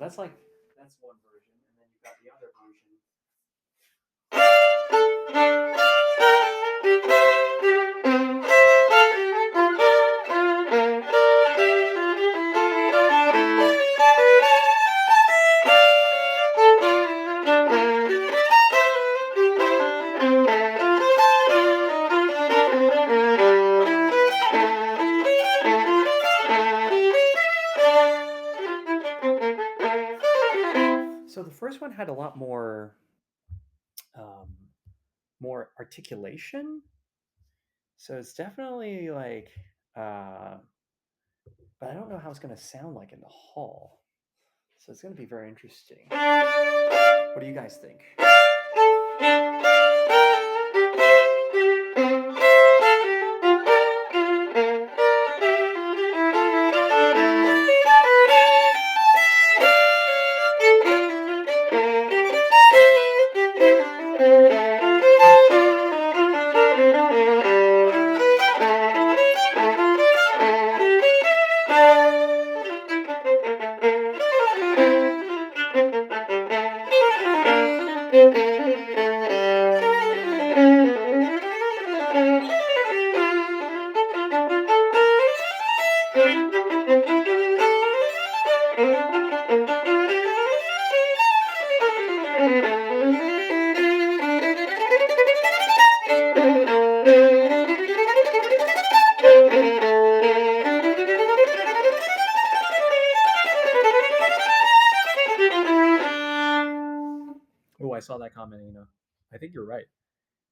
that's one version, and then you've got the other version. So the first one had a lot more more articulation. So it's definitely like, but I don't know how it's going to sound like in the hall. So it's going to be very interesting. What do you guys think? Oh, I saw that comment, I think you're right.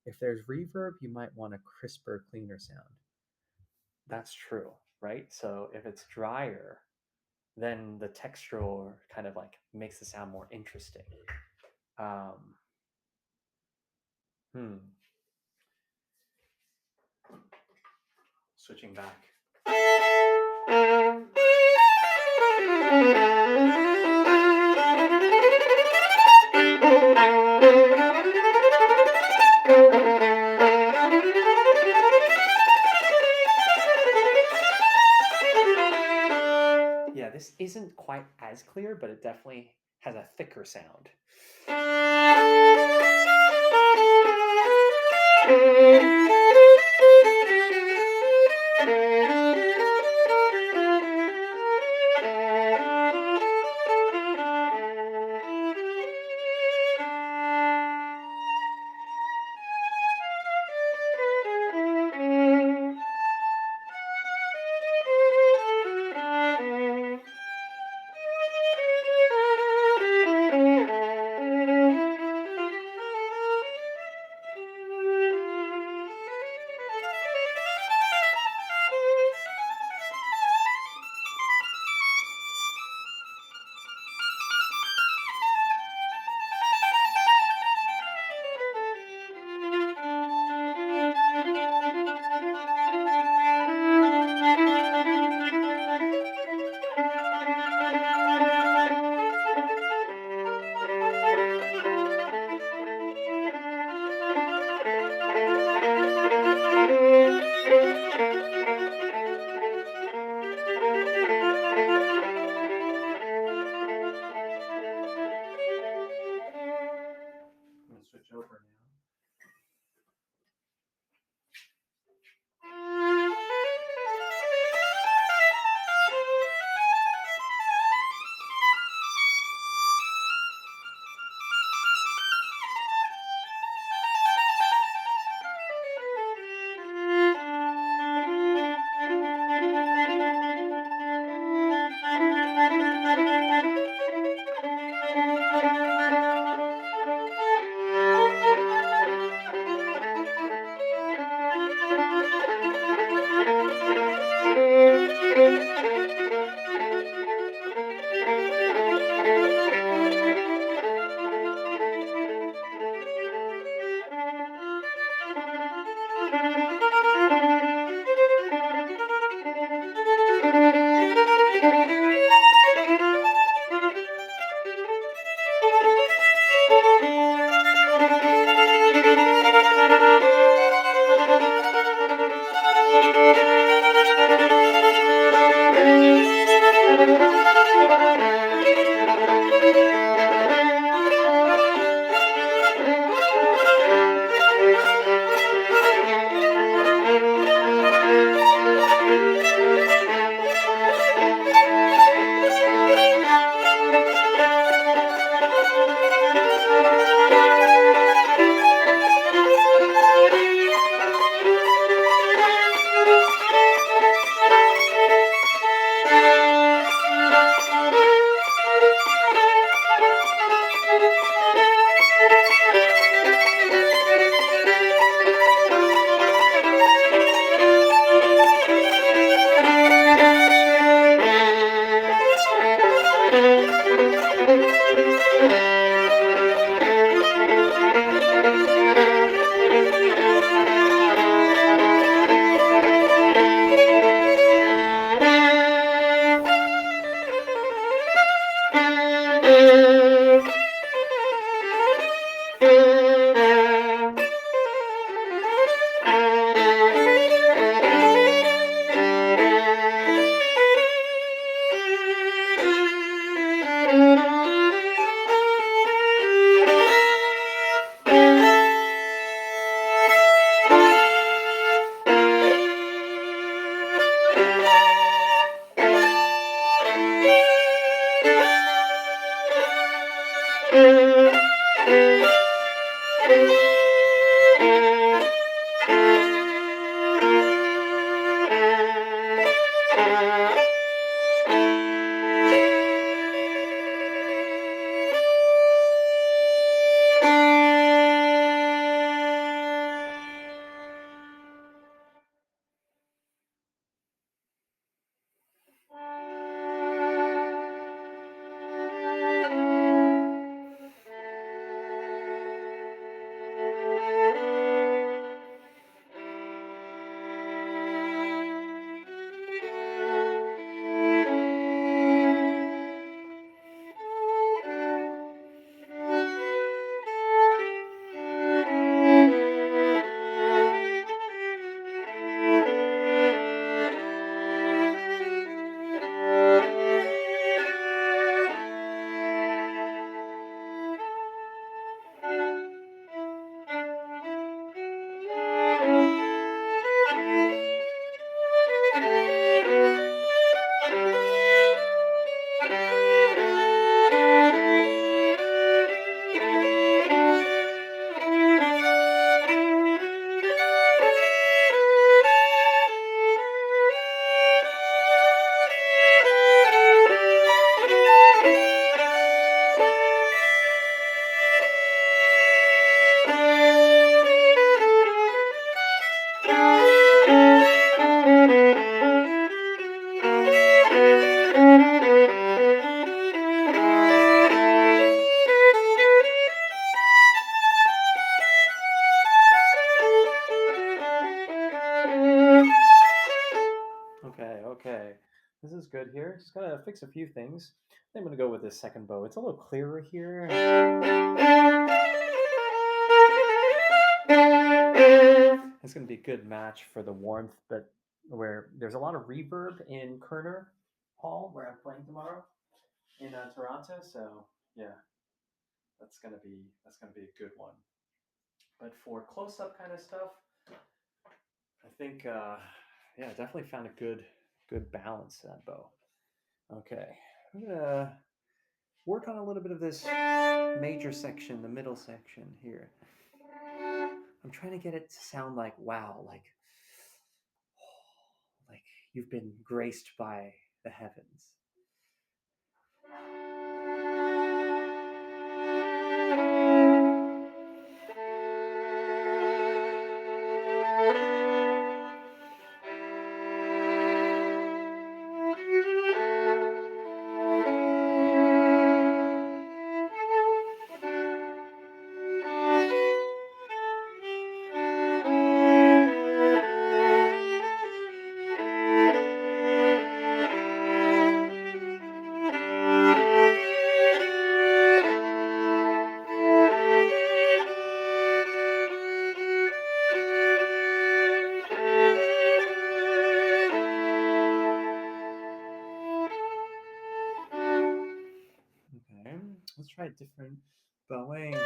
If there's reverb, you might want a crisper, cleaner sound. That's true, right? So if it's drier, then the textural kind of like makes the sound more interesting. Hmm. Switching back. Yeah, this isn't quite as clear, but it definitely has a thicker sound. Okay, okay. This is good here. Just gotta fix a few things. I'm gonna go with this second bow. It's a little clearer here. It's gonna be a good match for the warmth, but where there's a lot of reverb in Kerner Hall, where I'm playing tomorrow in Toronto. So yeah, that's gonna be a good one. But for close up kind of stuff, I think yeah, definitely found a good balance to that bow. Okay, I'm gonna work on a little bit of this major section, the middle section here. I'm trying to get it to sound like wow, like you've been graced by the heavens. Okay, let's try a different bowing.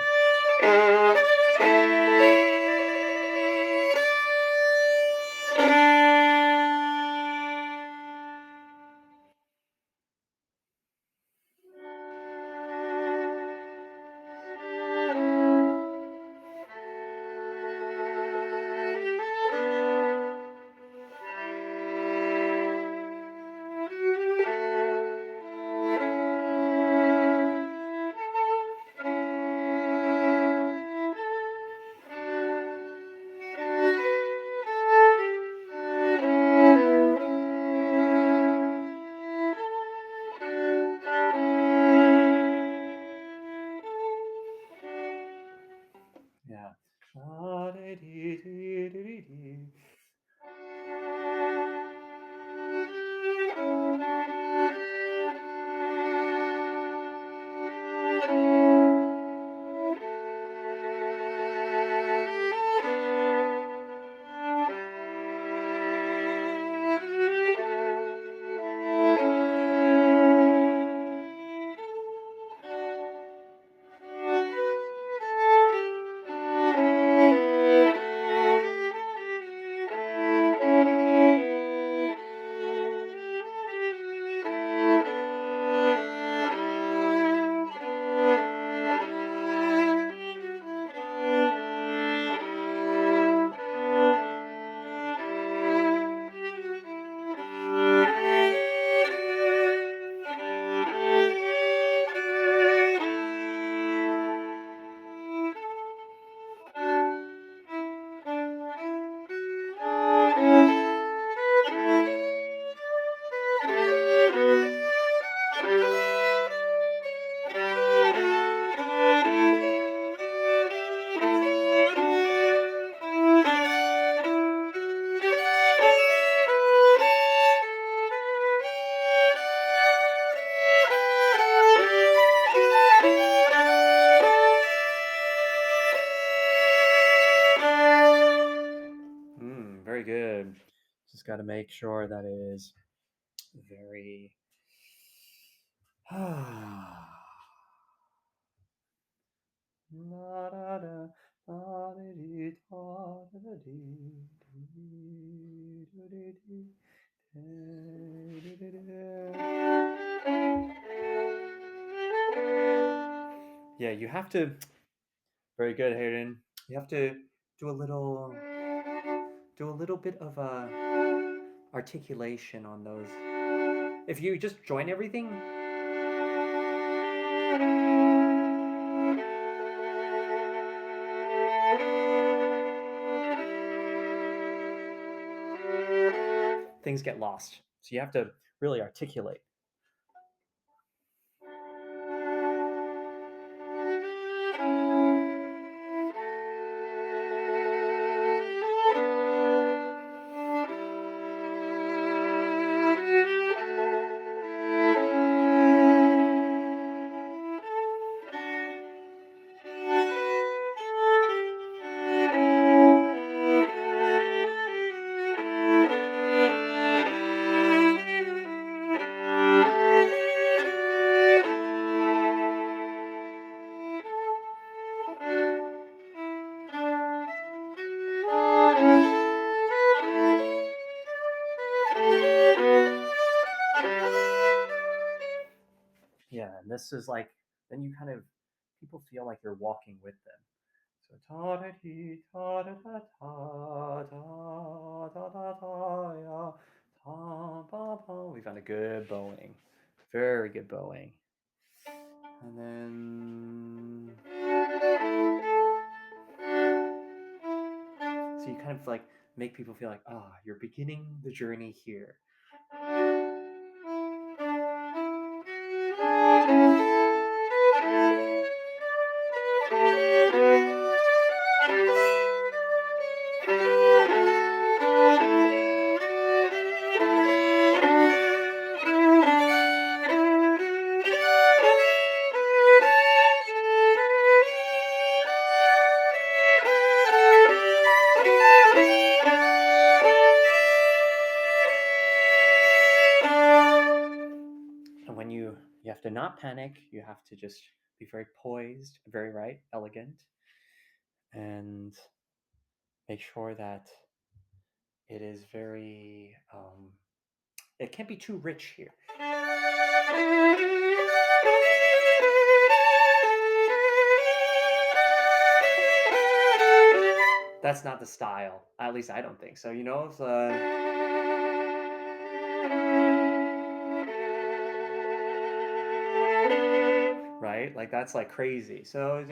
to make sure that it is very yeah, you have to. Very good, Hayden. You have to do a little, do a little bit of articulation on those. If you just join everything, things get lost. So you have to really articulate. Yeah, and this is like, then you kind of, people feel like you're walking with them. So ta da dee ta da da ta ta da da ta ya ta ba ba. We found a good bowing, very good bowing, and then so you kind of like make people feel like, ah, you're beginning the journey here. And when you have to not panic, you have to just be very poised, very right, elegant, and make sure that it is very it can't be too rich here. That's not the style. At least I don't think so. You know, it's, right? Like that's like crazy. So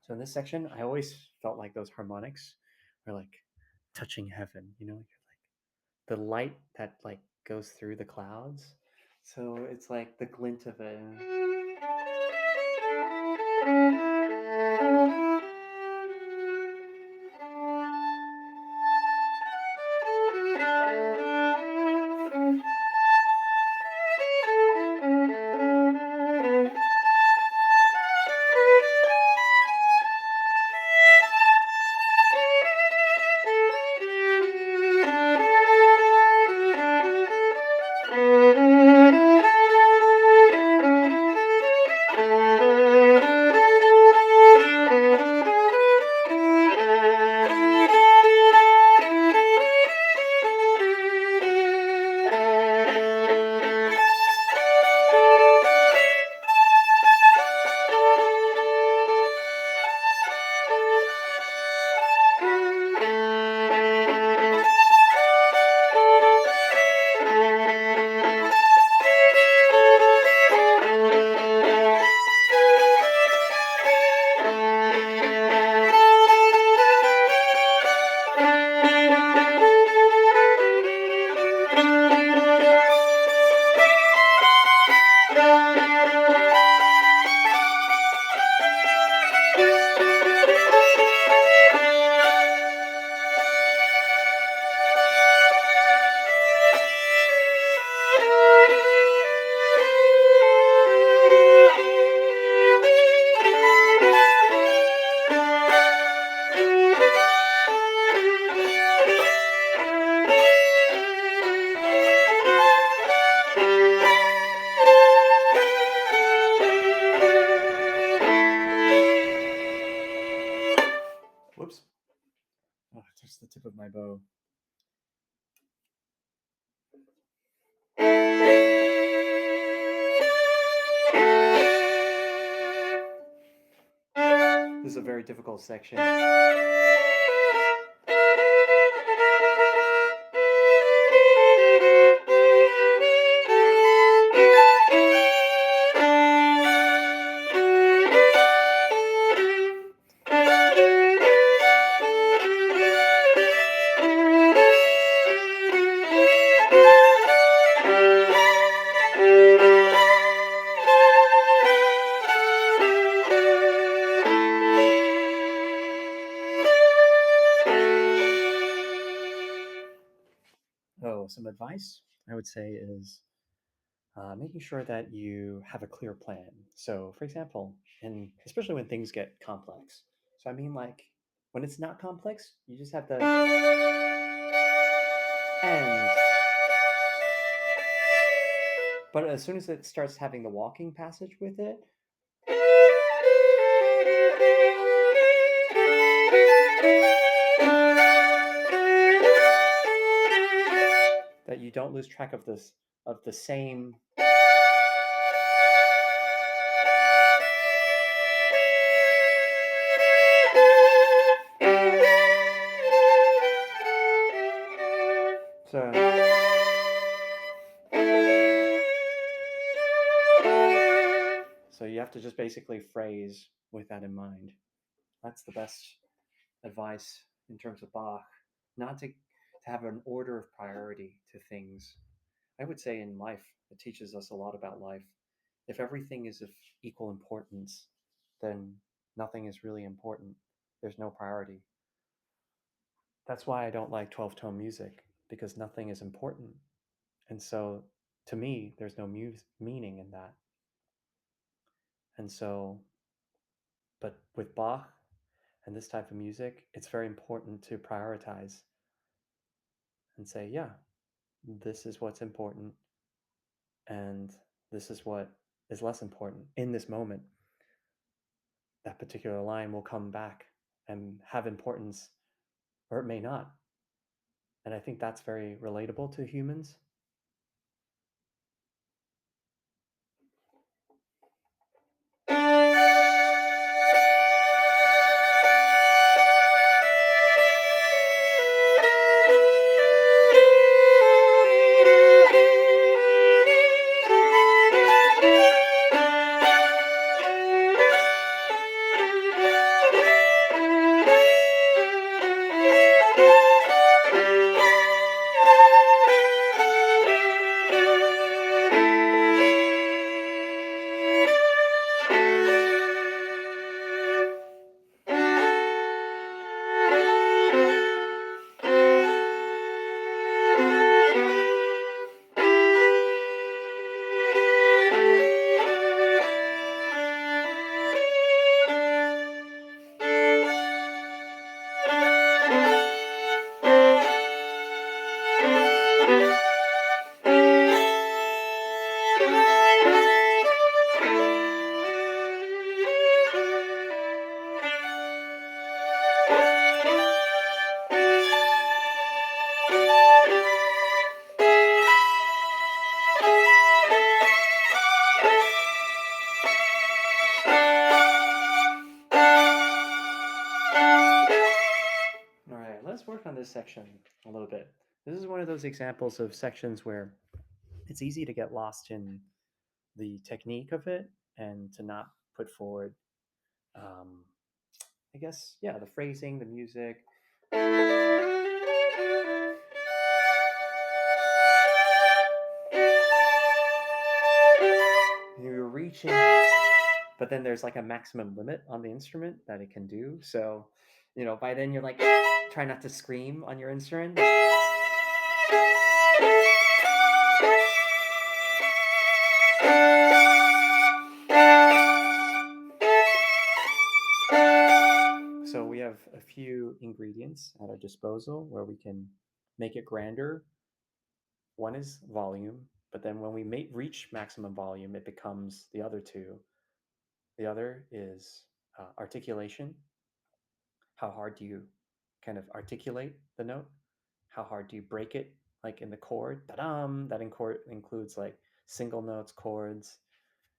So in this section, I always felt like those harmonics are like touching heaven, like the light that like goes through the clouds. So it's like the glint of it. Whoops. Oh, just the tip of my bow. This is a very difficult section. Oh, some advice I would say is making sure that you have a clear plan. So, for example, and especially when things get complex. So, I mean, like when it's not complex, you just have to end. But as soon as it starts having the walking passage with it, that you don't lose track of the same. So you have to just basically phrase with that in mind. That's the best advice in terms of Bach. Not to have an order of priority to things. I would say in life, it teaches us a lot about life. If everything is of equal importance, then nothing is really important. There's no priority. That's why I don't like 12 tone music, because nothing is important. And so to me, there's no meaning in that. And so, but with Bach and this type of music, it's very important to prioritize and say, yeah, this is what's important and this is what is less important in this moment. That particular line will come back and have importance, or it may not. And I think that's very relatable to humans. this section a little bit. This is one of those examples of sections where it's easy to get lost in the technique of it and to not put forward, um, I guess, yeah, the phrasing, the music. You're reaching, but then there's like a maximum limit on the instrument that it can do. So, by then you're like, try not to scream on your instrument. So we have a few ingredients at our disposal where we can make it grander. One is volume, but then when we reach maximum volume, it becomes the other two. The other is articulation. How hard do you kind of articulate the note? How hard do you break it, like in the chord? Da-dum! That includes like single notes, chords.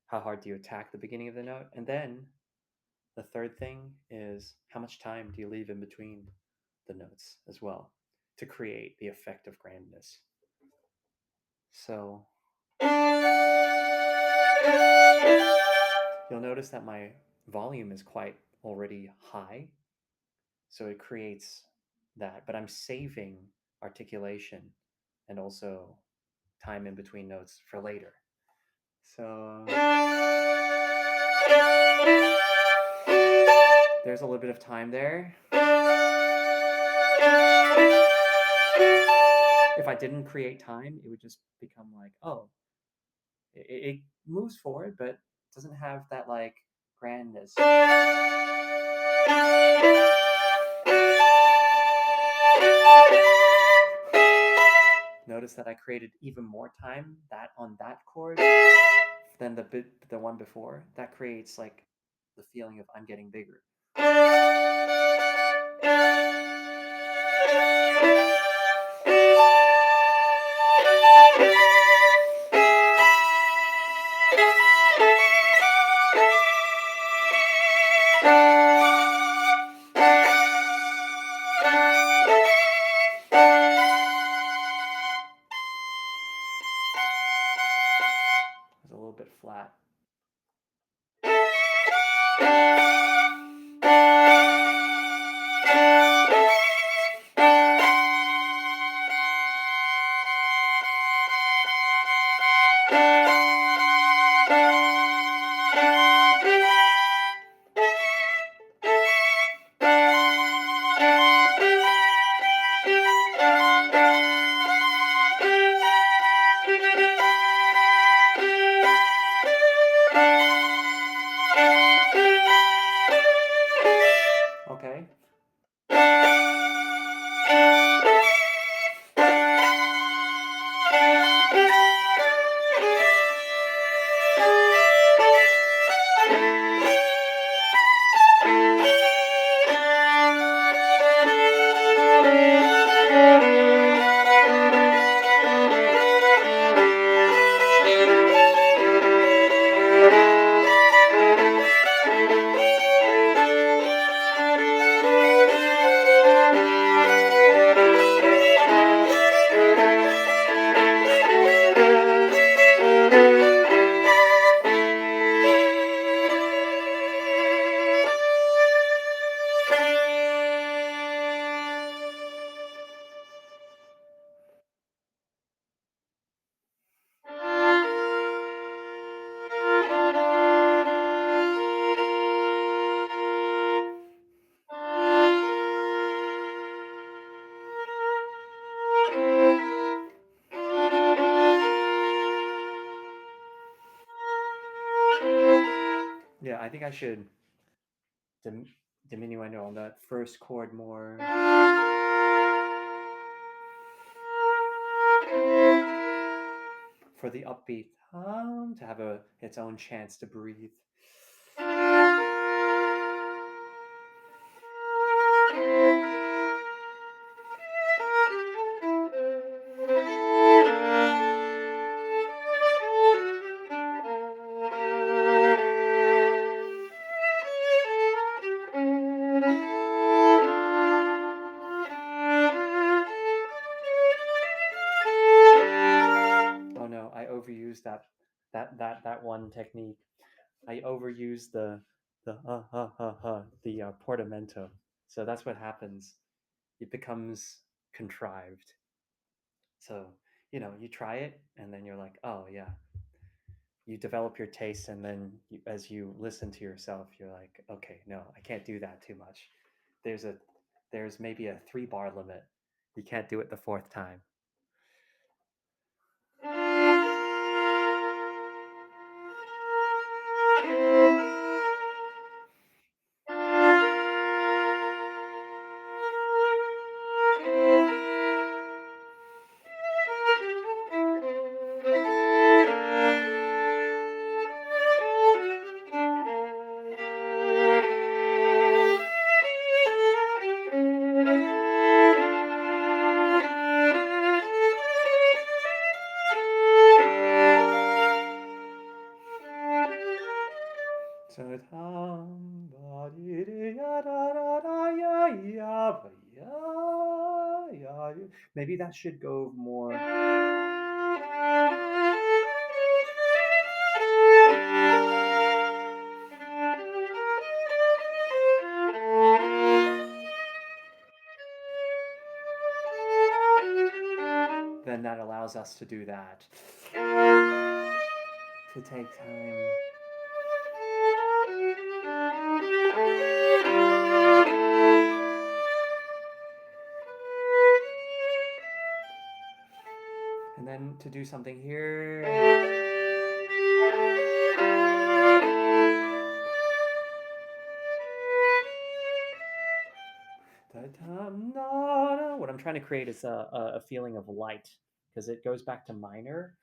How hard do you attack the beginning of the note? And then the third thing is how much time do you leave in between the notes as well to create the effect of grandness. So you'll notice that my volume is quite already high. So it creates that, but I'm saving articulation and also time in between notes for later. So there's a little bit of time there. If I didn't create time, it would just become like, oh, it moves forward, but doesn't have that like grandness. Notice that I created even more time that on that chord than the one before. That creates like the feeling of I'm getting bigger. It's a little bit flat. Okay. Yeah, I think I should diminuendo on that first chord more. For the upbeat to have its own chance to breathe. that one technique. I overuse the portamento. So that's what happens. It becomes contrived. So, you try it and then you're like, oh yeah, you develop your taste, and then as you listen to yourself, you're like, okay, no, I can't do that too much. There's a there's maybe a 3 bar limit. You can't do it the fourth time. Maybe that should go more. Then that allows us to do that. To take time. And then to do something here. What I'm trying to create is a feeling of light, because it goes back to minor.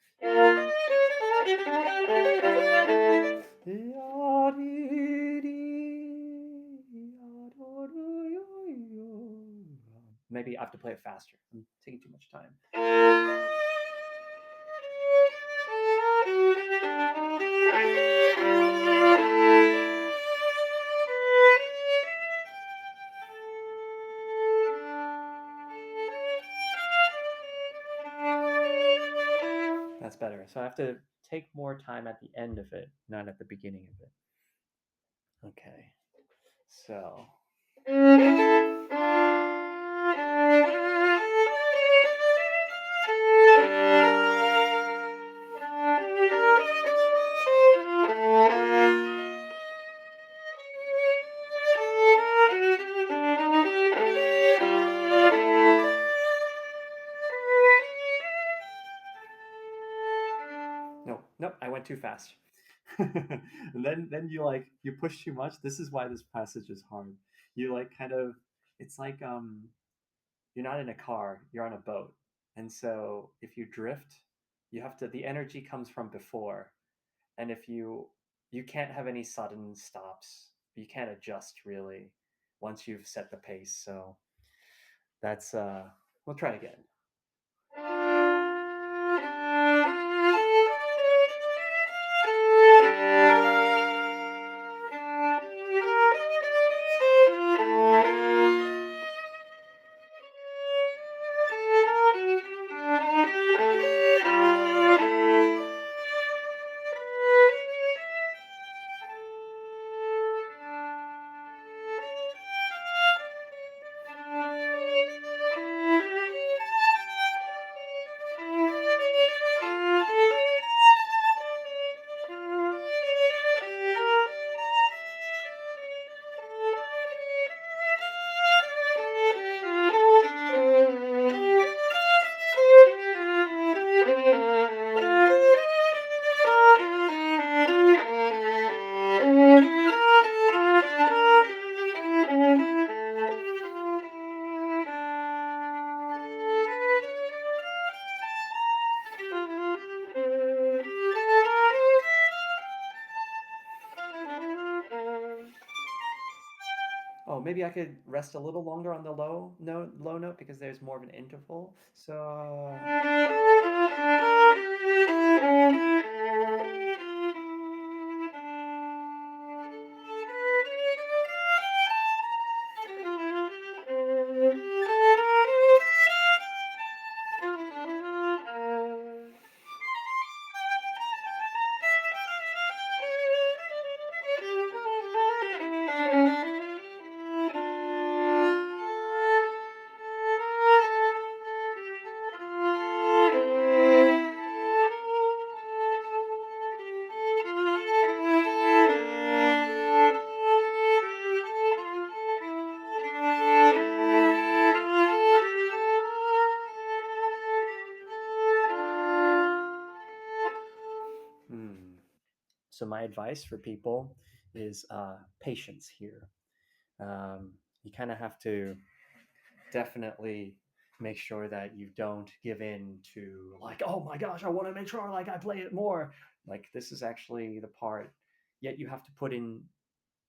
Maybe I have to play it faster. I'm taking too much time. That's better. So I have to take more time at the end of it, not at the beginning of it. Okay. So. Nope, I went too fast. And then you push too much. This is why this passage is hard. You kind of, it's like you're not in a car, you're on a boat. And so if you drift, the energy comes from before. And if you can't have any sudden stops. You can't adjust really once you've set the pace. So that's we'll try again. Oh, maybe I could rest a little longer on the low note because there's more of an interval. So. my advice for people is patience here. You kind of have to definitely make sure that you don't give in to like, oh my gosh, I want to make sure like I play it more. Like this is actually the part. Yet you have to put in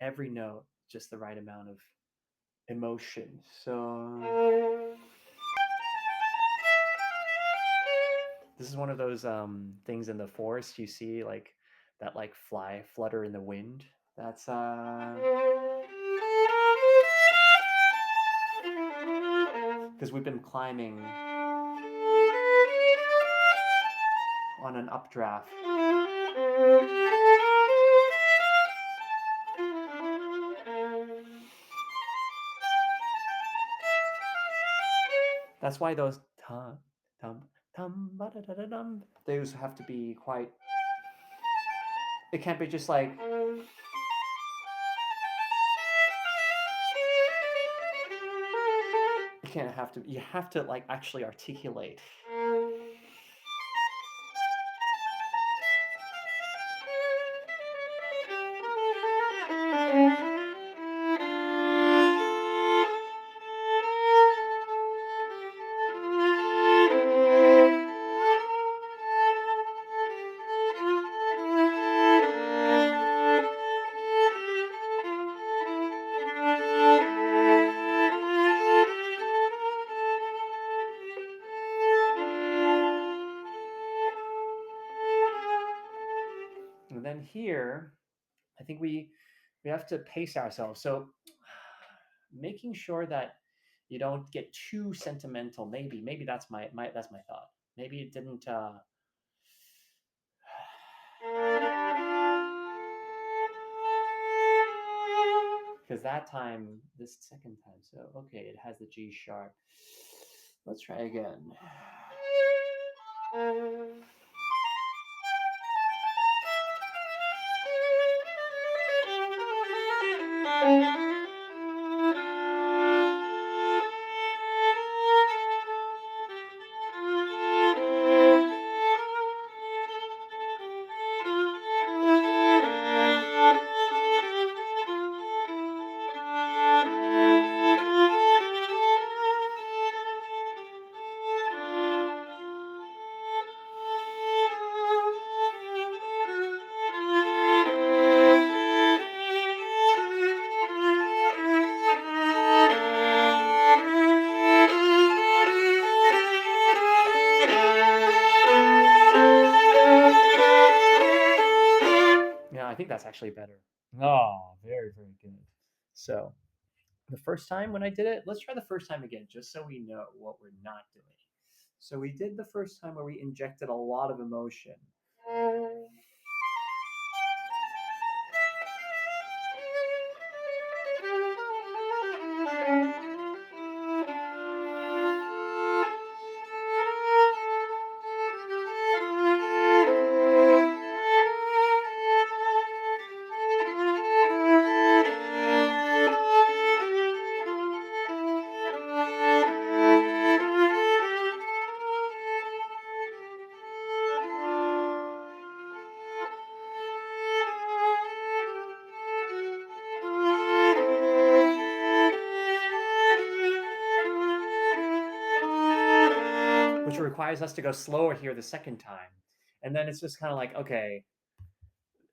every note just the right amount of emotion. So this is one of those things in the forest you see like that like fly flutter in the wind. That's because we've been climbing on an updraft. That's why those tum tum tum ba da da da dum, those have to be quite. It can't be just like. You can't have to. You have to like actually articulate. And then here, I think we have to pace ourselves. So making sure that you don't get too sentimental. Maybe that's my thought. Maybe it didn't. Because that time, this second time, so okay, it has the G sharp. Let's try again. Yeah, I think that's actually better. Oh, very, very good. So the first time when I did it, let's try the first time again, just so we know what we're not doing. So we did the first time where we injected a lot of emotion. Which requires us to go slower here the second time. And then it's just kind of like, okay,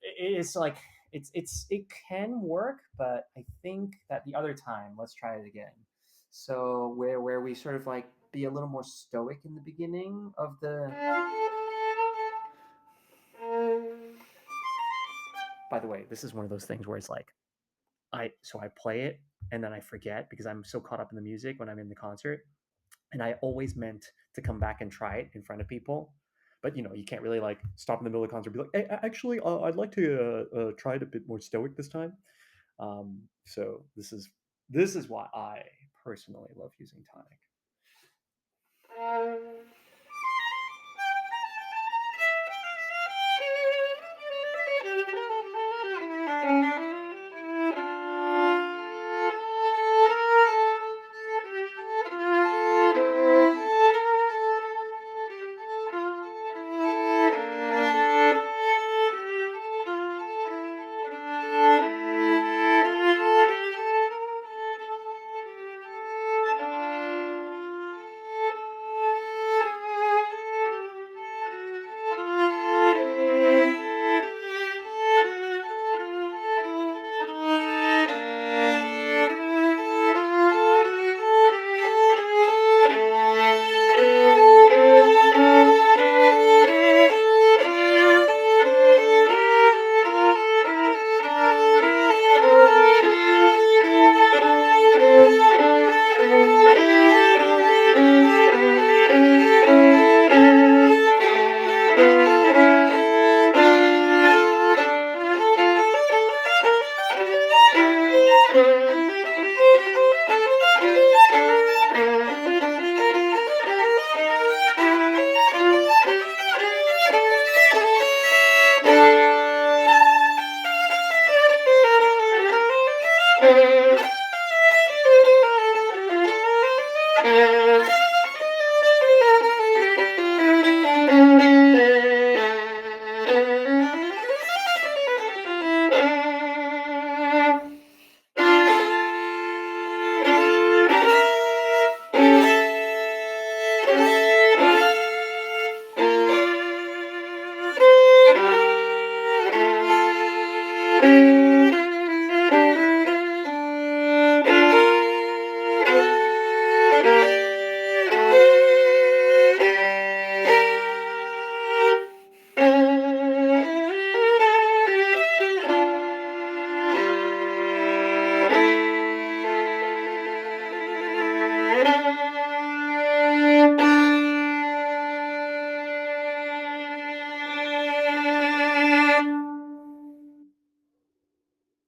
it's like it can work, but I think that the other time, let's try it again. So where we sort of like be a little more stoic in the beginning of the. By the way, this is one of those things where it's like I play it and then I forget because I'm so caught up in the music when I'm in the concert, and I always meant to come back and try it in front of people. But you can't really like stop in the middle of the concert and be like, hey, actually, I'd like to try it a bit more stoic this time. So this is why I personally love using tonic.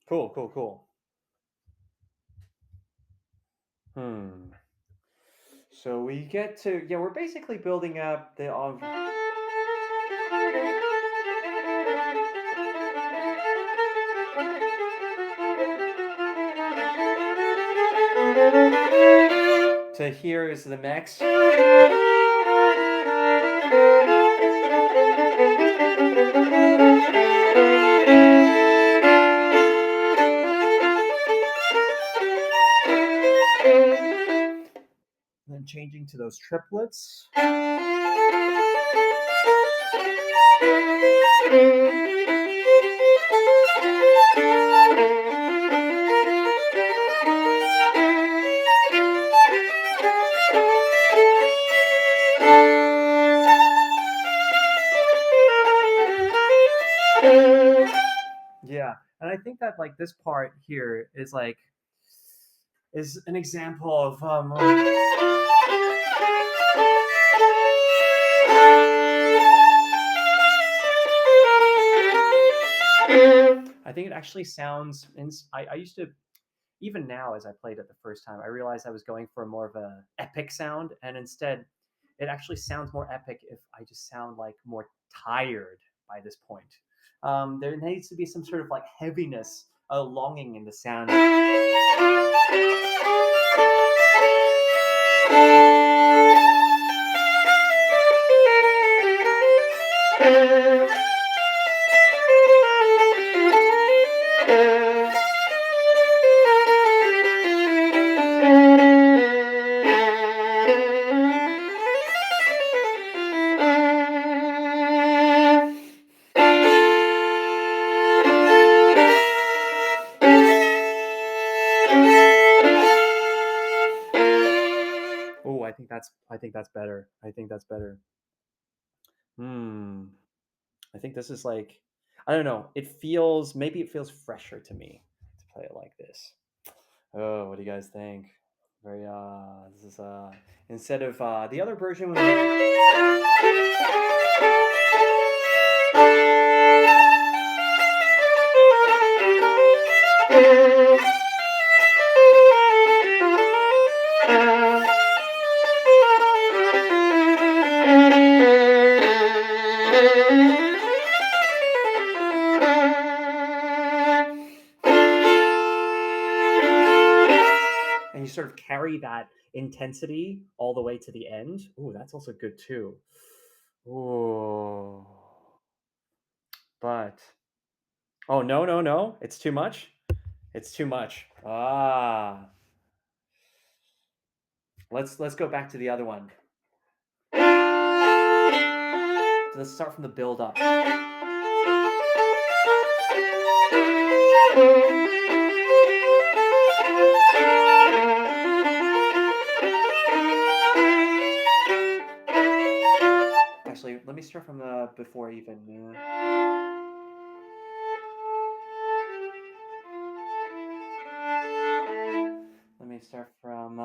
Cool, cool, cool. Hmm. So we get to, yeah, we're basically building up the to here is the next. Then changing to those triplets. Yeah, and I think that like this part here is like is an example of I think it actually sounds. I used to, even now as I played it the first time, I realized I was going for more of a epic sound, and instead, it actually sounds more epic if I just sound like more tired by this point. There needs to be some sort of like heaviness, a longing in the sound. Oh, I think that's better. I think that's better. Hmm. I think this is like, I don't know. Maybe it feels fresher to me to play it like this. Oh, what do you guys think? Very this is instead of the other version was and you sort of carry that intensity all the way to the end. Ooh, that's also good too. Ooh. But oh no, no, no. It's too much. It's too much. Ah. Let's go back to the other one. Let's start from the build up. Actually, let me start from the before even. Let me start from.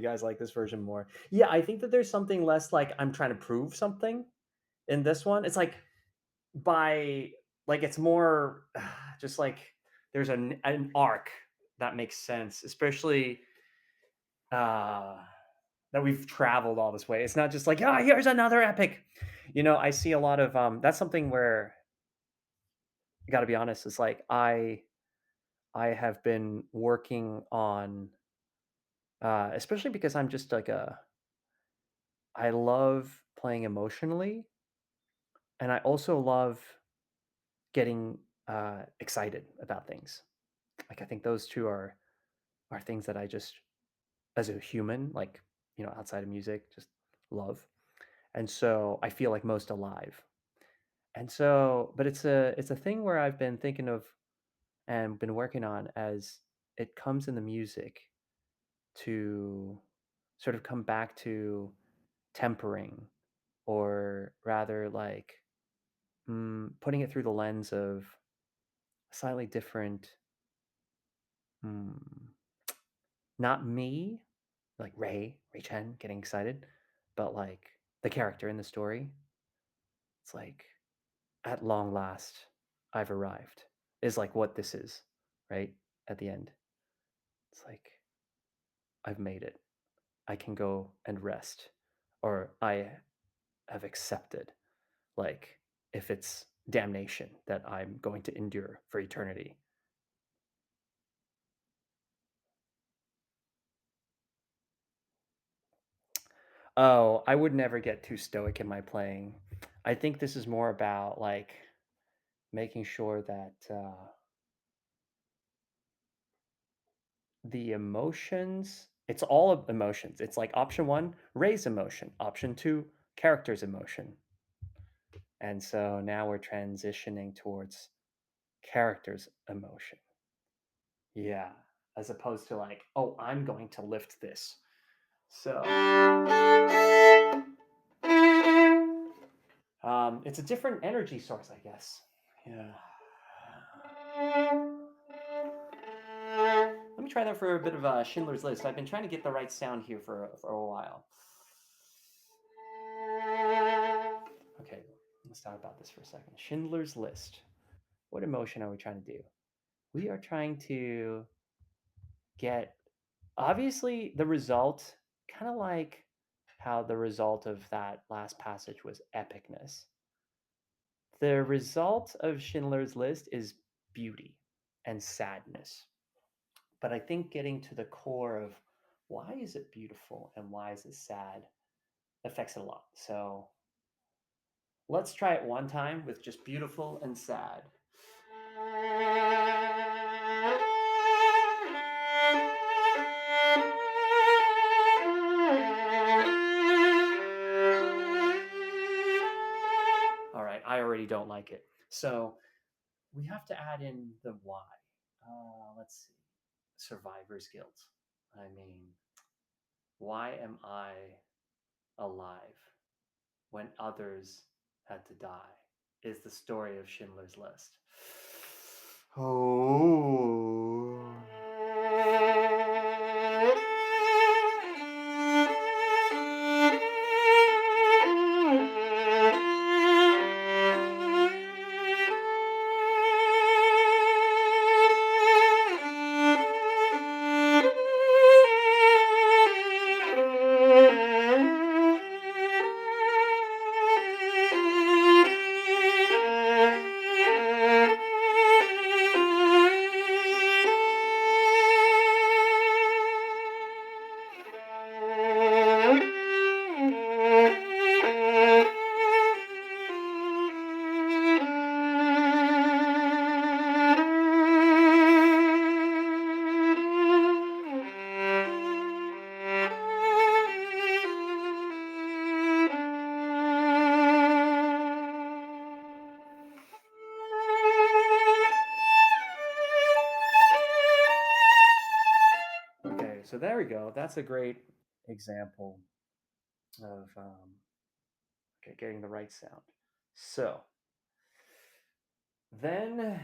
guys like this version more. Yeah, I think that there's something less like I'm trying to prove something in this one. It's like by like it's more just like there's an arc that makes sense, especially uh that we've traveled all this way. It's not just like, ah, here's another epic. I see a lot of that's something where I got to be honest, it's like I have been working on especially because I'm just like a I love playing emotionally, and I also love getting excited about things. Like I think those two are things that I just as a human, like outside of music, just love. And so I feel like most alive. And so, but it's a thing where I've been thinking of and been working on as it comes in the music to sort of come back to tempering, or rather like putting it through the lens of a slightly different, mm, not me, like Ray Chen getting excited, but like the character in the story. It's like, at long last, I've arrived, is like what this is, right? At the end, it's like, I've made it. I can go and rest, or I have accepted, like, if it's damnation that I'm going to endure for eternity. Oh, I would never get too stoic in my playing. I think this is more about like making sure that the emotions, it's all emotions. It's like option one, Ray's emotion, option two, character's emotion. And so now we're transitioning towards character's emotion. Yeah. As opposed to like, oh, I'm going to lift this. So it's a different energy source, I guess. Yeah. Let me try that for a bit of a Schindler's List. I've been trying to get the right sound here for a while. Okay, let's talk about this for a second. Schindler's List. What emotion are we trying to do? We are trying to get, obviously, the result, kind of like how the result of that last passage was epicness. The result of Schindler's List is beauty and sadness. But I think getting to the core of why is it beautiful and why is it sad affects it a lot. So let's try it one time with just beautiful and sad. All right, I already don't like it. So we have to add in the why. Let's see. Survivor's guilt. I mean, why am I alive when others had to die? Is the story of Schindler's List. Oh. Okay, so there we go. That's a great example of okay, getting the right sound. So then,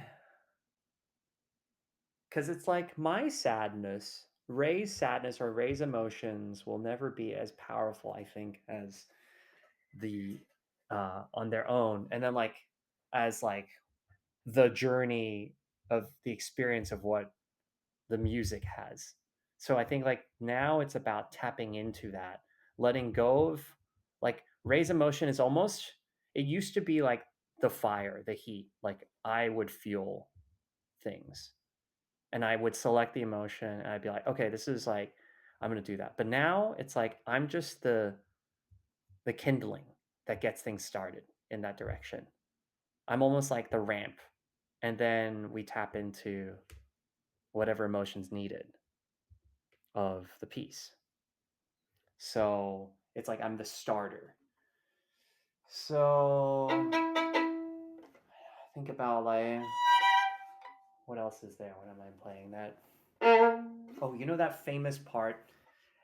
because it's like my sadness raise sadness or raise emotions will never be as powerful, I think, as the on their own. And then like as like the journey of the experience of what the music has. So I think like now it's about tapping into that, letting go of like raise emotion is almost, it used to be like the fire, the heat. Like I would feel things and I would select the emotion and I'd be like, okay, this is like I'm gonna do that. But now it's like I'm just the kindling that gets things started in that direction. I'm almost like the ramp. And then we tap into whatever emotions needed of the piece. So it's like I'm the starter. So think about like what else is there? What am I playing? That oh, you know that famous part.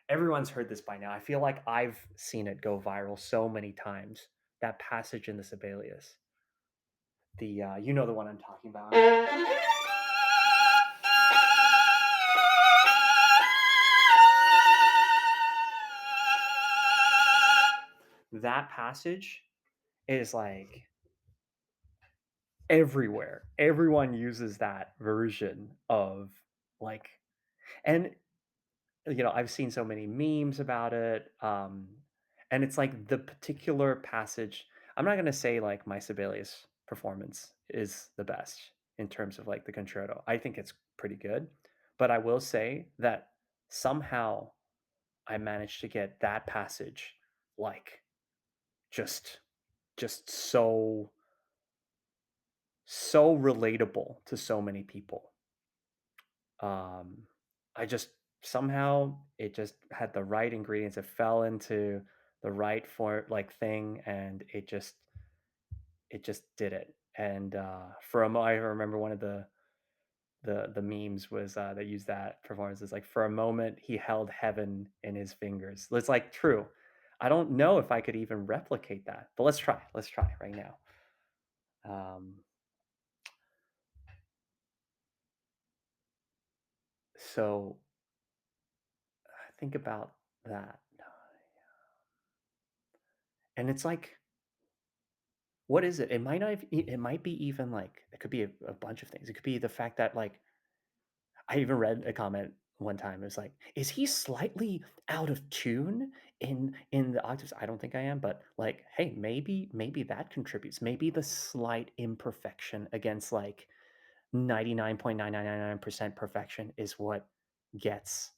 Everyone's heard this by now. I feel like I've seen it go viral so many times. That passage in the Sibelius. The you know the one I'm talking about. That passage is like everywhere. Everyone uses that version of like, and you know, I've seen so many memes about it. And it's like the particular passage. I'm not gonna say like my Sibelius performance is the best in terms of like the concerto. I think it's pretty good, but I will say that somehow I managed to get that passage like just just so relatable to so many people. um I just somehow it just had the right ingredients, it fell into the right for like thing, and it just did it. And for a moment I remember one of the memes was they used that performance as like for a moment he held heaven in his fingers. It's like true. I don't know if I could even replicate that, but let's try right now. um so think about that. And it's like, what is it? It might not. It might be even like it could be a bunch of things. It could be the fact that like I even read a comment one time. It was like, is he slightly out of tune in the octaves? I don't think I am, but like, hey, maybe that contributes. Maybe the slight imperfection against like 99.9999% perfection is what gets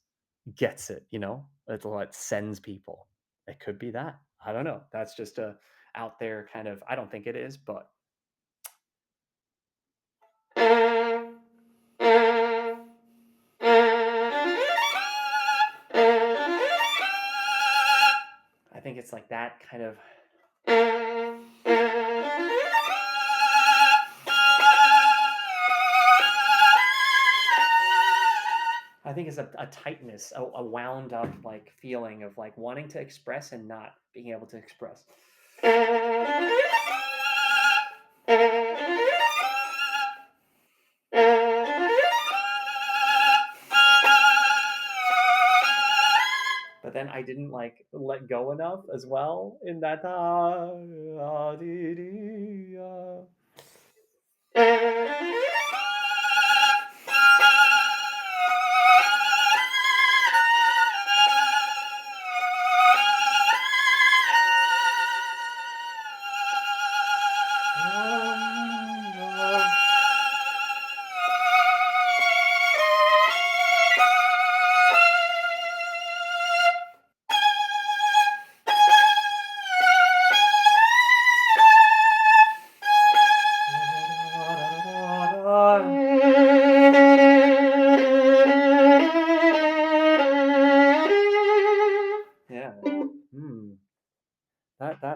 gets it. You know, it's what sends people. It could be that. I don't know. That's just a out there kind of. I don't think it is, but I think it's like that kind of. I think it's a tightness, a wound up like feeling of like wanting to express and not being able to express. But then I didn't like let go enough as well in that. Yeah. Hmm.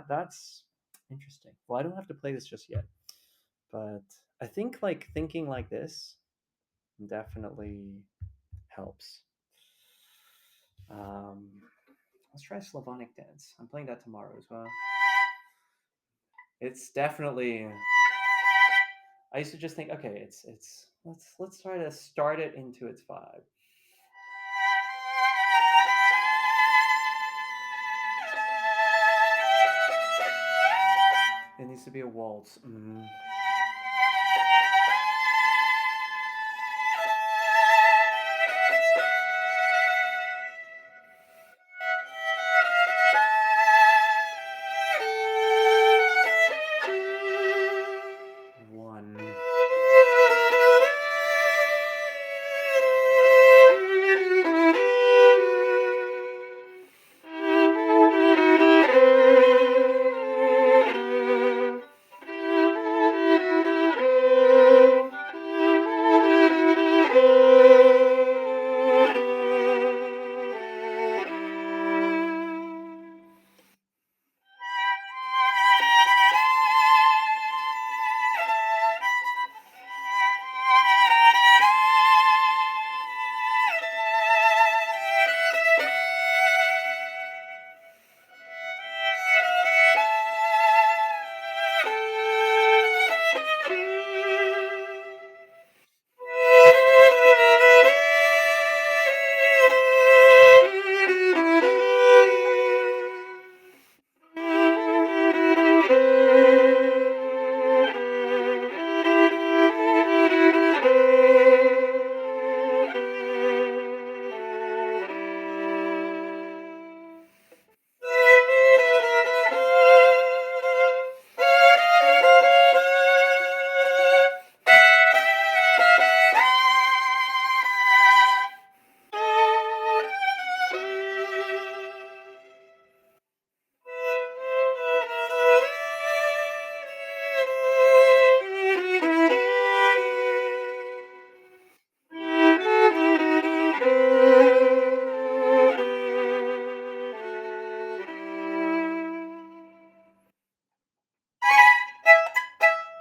That's interesting. Well, I don't have to play this just yet, but I think like thinking like this definitely helps. Um, let's try Slavonic dance. I'm playing that tomorrow as well. It's definitely. I used to just think, okay, it's let's try to start it into its vibe. It needs to be a waltz. One.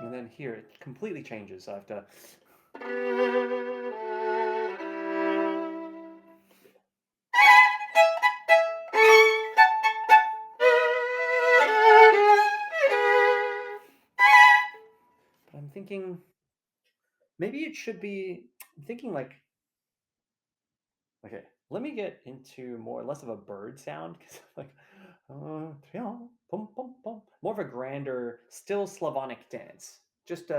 And then here it completely changes. So I have to. But I'm thinking maybe it should be. I'm thinking like. Okay, let me get into less of a bird sound because like. Pum, pum, pum. More of a grander, still Slavonic dance. Just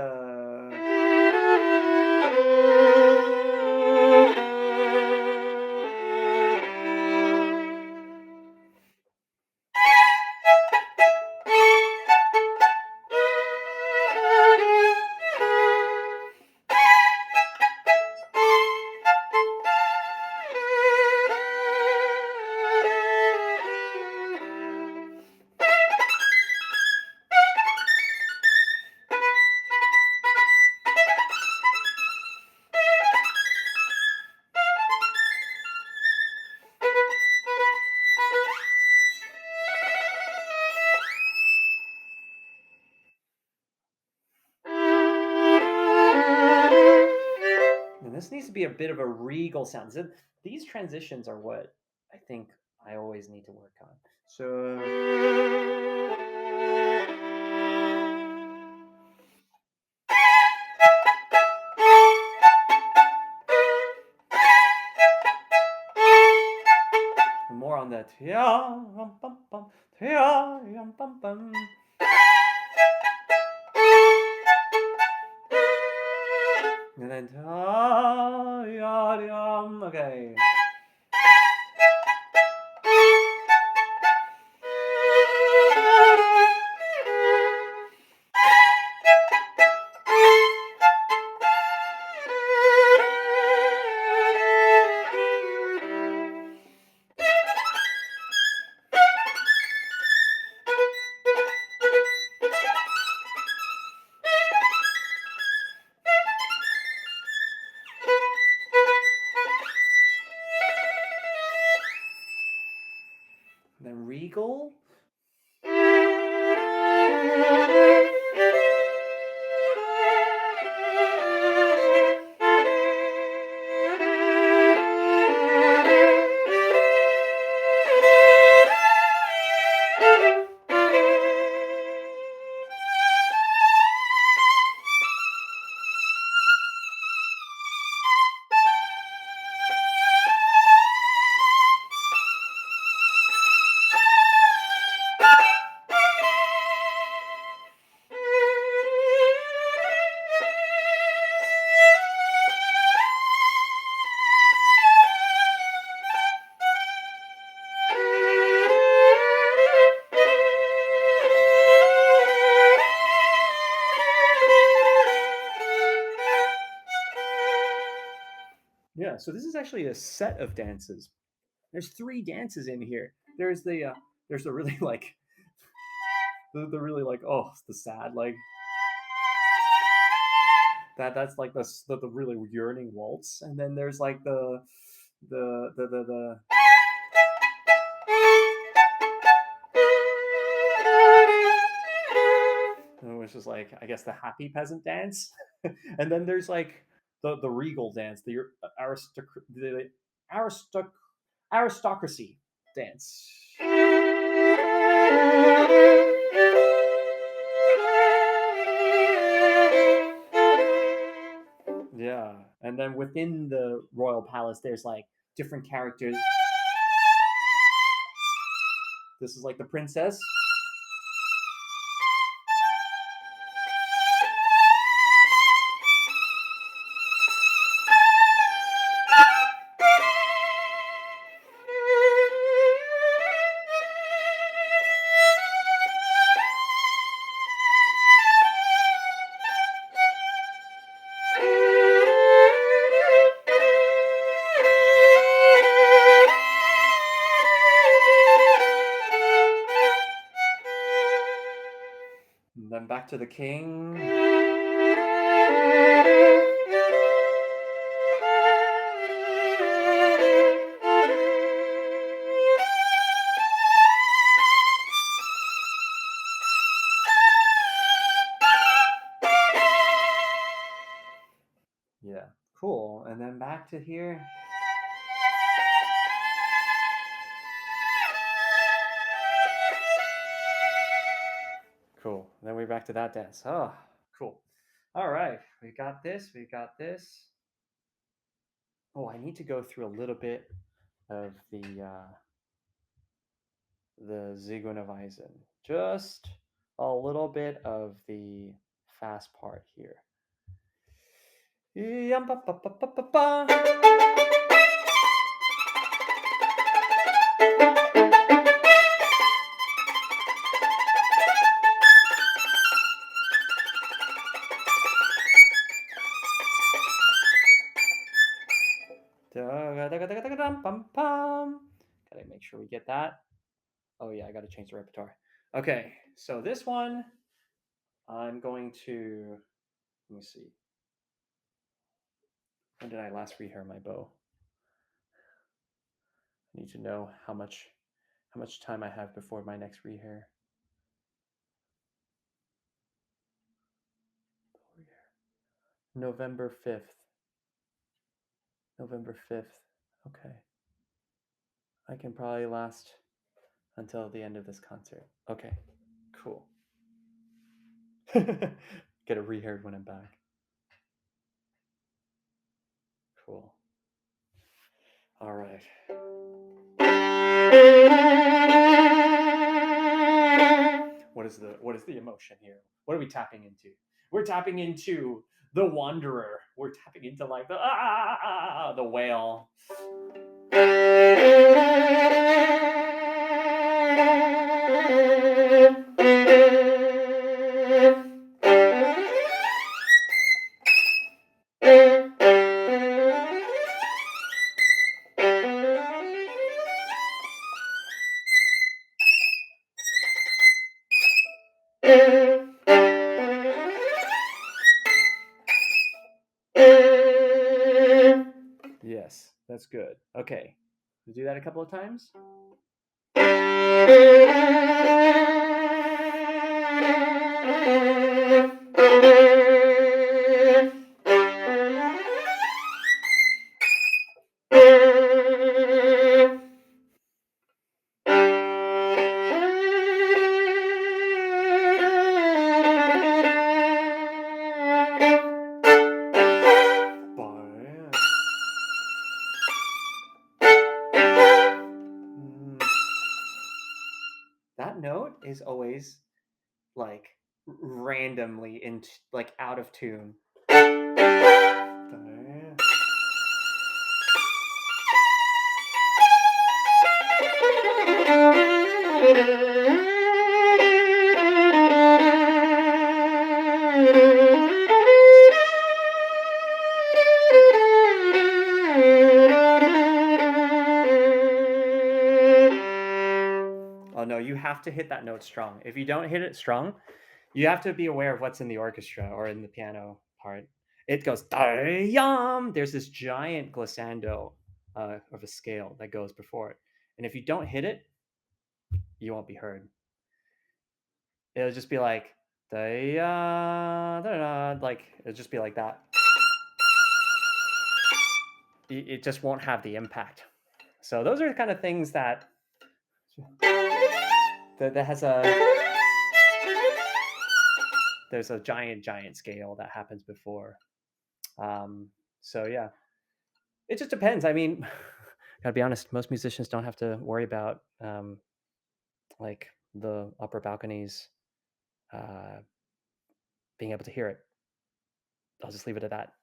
And this needs to be a bit of a regal sound. These transitions are what I think I always need to work on. So. More on that. And then. Okay. And then regal. Yeah, so this is actually a set of dances. There's three dances in here. There's the really like the really like oh the sad like that's like the really yearning waltz, and then there's like the which is like I guess the happy peasant dance, and then there's like the regal dance, the aristoc- aristocracy dance. Yeah, and then within the royal palace, there's like different characters. This is like the princess. And then back to the king. Yeah, cool. And then back to here. Cool. And then we're back to that dance. Oh, cool. All right, we got this. We got this. Oh, I need to go through a little bit of the Zigeunerweisen. Just a little bit of the fast part here. Yum, ba, ba, ba, ba, ba, ba. Gotta make sure we get that. Oh yeah, I gotta change the repertoire. Okay, so this one, I'm going to, let me see. When did I last rehear my bow? I need to know how much time I have before my next rehear. November 5th. November 5th. Okay. I can probably last until the end of this concert. Okay, cool. Get it reheard when I'm back. Cool. All right. What is the emotion here? What are we tapping into? We're tapping into the wanderer. We're tapping into like the whale. Yes, that's good. Okay, we'll do that a couple of times. That note is always like randomly in like out of tune. you have to hit that note strong. If you don't hit it strong, you have to be aware of what's in the orchestra or in the piano part. It goes yum. There's this giant glissando of a scale that goes before it, and if you don't hit it, you won't be heard. It'll just be like like it'll just be like that. It just won't have the impact. So those are the kind of things that has a there's a giant scale that happens before. Um, so yeah, it just depends. I mean, gotta be honest, most musicians don't have to worry about like the upper balconies uh, being able to hear it. I'll just leave it at that.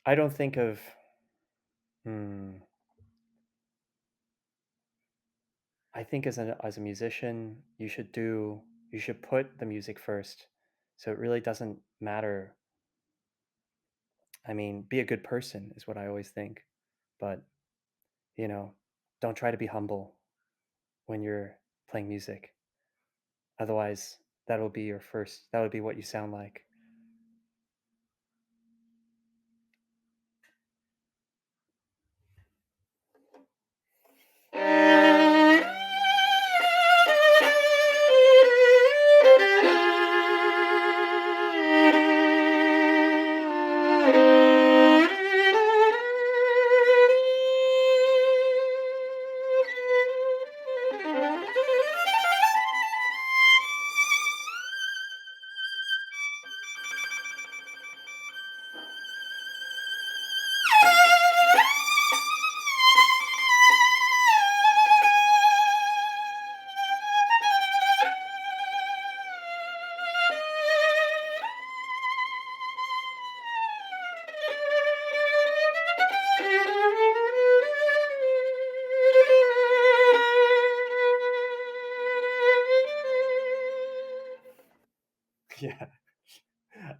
I don't think of. Hmm, I think as a musician, you should put the music first. So it really doesn't matter. I mean, be a good person is what I always think. But, you know, don't try to be humble when you're playing music. Otherwise, that would be what you sound like. Yeah.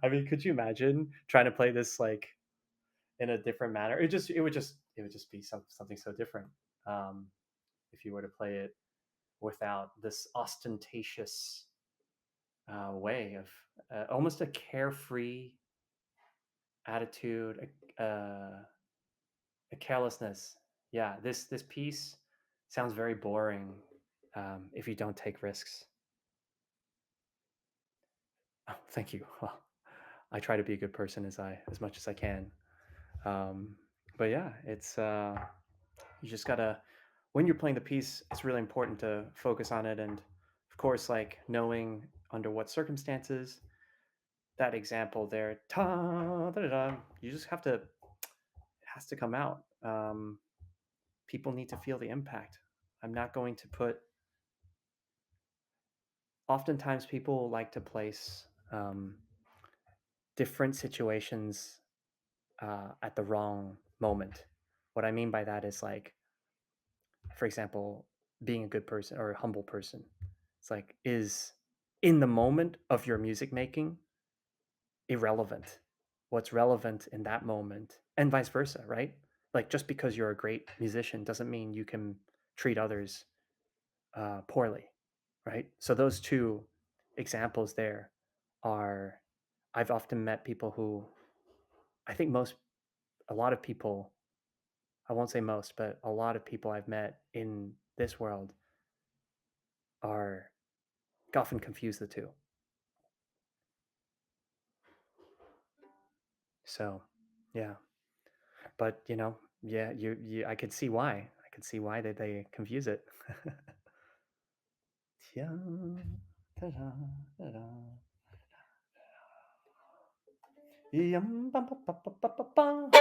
I mean, could you imagine trying to play this like in a different manner? It would just be something so different. Um, if you were to play it without this ostentatious way of almost a carefree attitude, a carelessness. Yeah, this piece sounds very boring if you don't take risks. Oh, thank you. Well, I try to be a good person as much as I can. Um, but yeah, it's you just gotta when you're playing the piece, it's really important to focus on it, and of course, like knowing under what circumstances. That example there, ta da da da. You just have to. It has to come out. People need to feel the impact. I'm not going to put. Oftentimes, people like to place different situations at the wrong moment. What I mean by that is like, for example, being a good person or a humble person. It's like is in the moment of your music making irrelevant. What's relevant in that moment, and vice versa, right? Like just because you're a great musician doesn't mean you can treat others poorly, right? So those two examples there are. I've often met people who I think a lot of people, I won't say most, but a lot of people I've met in this world are often confuse the two. So, yeah, but yeah, I could see why. I could see why they confuse it. Yeah, ta-da, ta-da. Yum, bum, bum, bum, bum, bum, bum.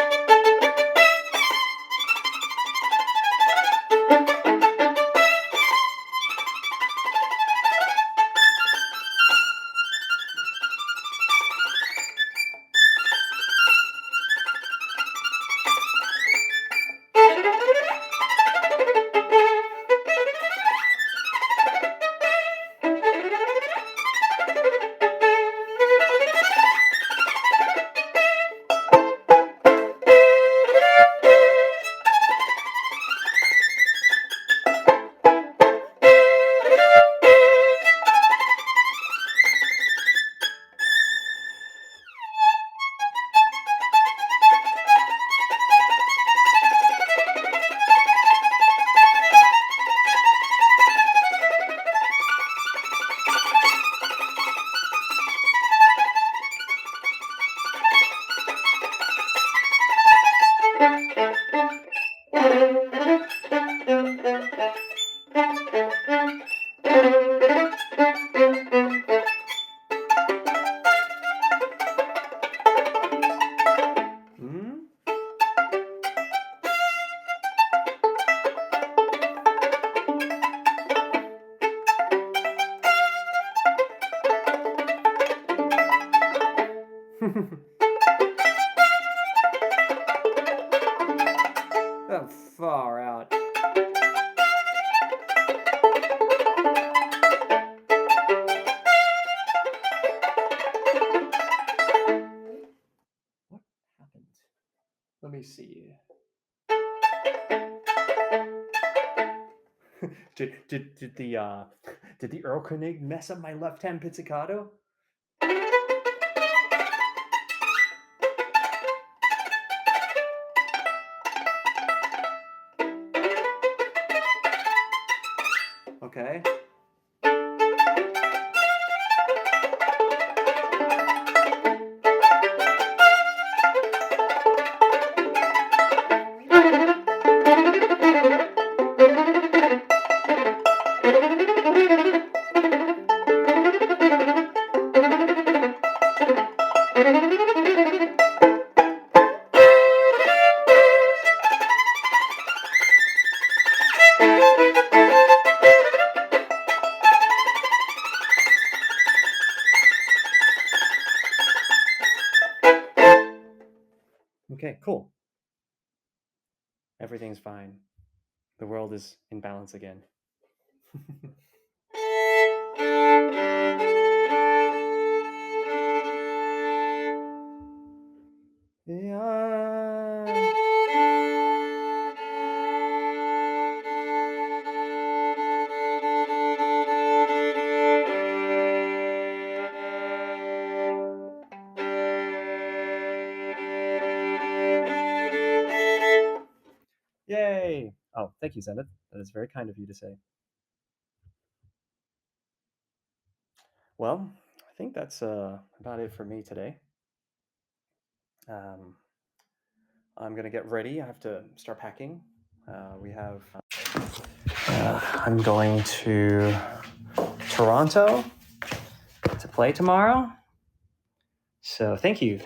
Hmm? Oh, far out. What happened? Let me see. Did the Earl Koenig mess up my left hand pizzicato? Okay. Okay, cool. Everything's fine. The world is in balance again. Yeah. Yay! Oh, thank you, Zenith. That is very kind of you to say. Well, I think that's about it for me today. Um, I'm gonna get ready. I have to start packing. We have. I'm going to Toronto to play tomorrow. So thank you,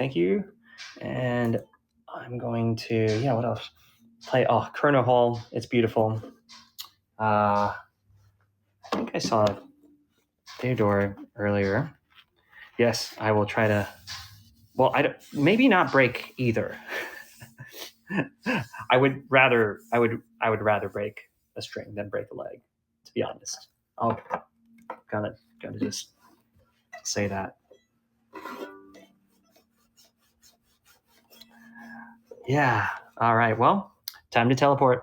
and I'm going to what else? Play Kerner Hall. It's beautiful. I think I saw Theodore earlier. Yes, I will try to. Well, maybe not break either. I would rather break a string than break a leg. To be honest, I'll gotta just say that. Yeah. All right. Well, time to teleport.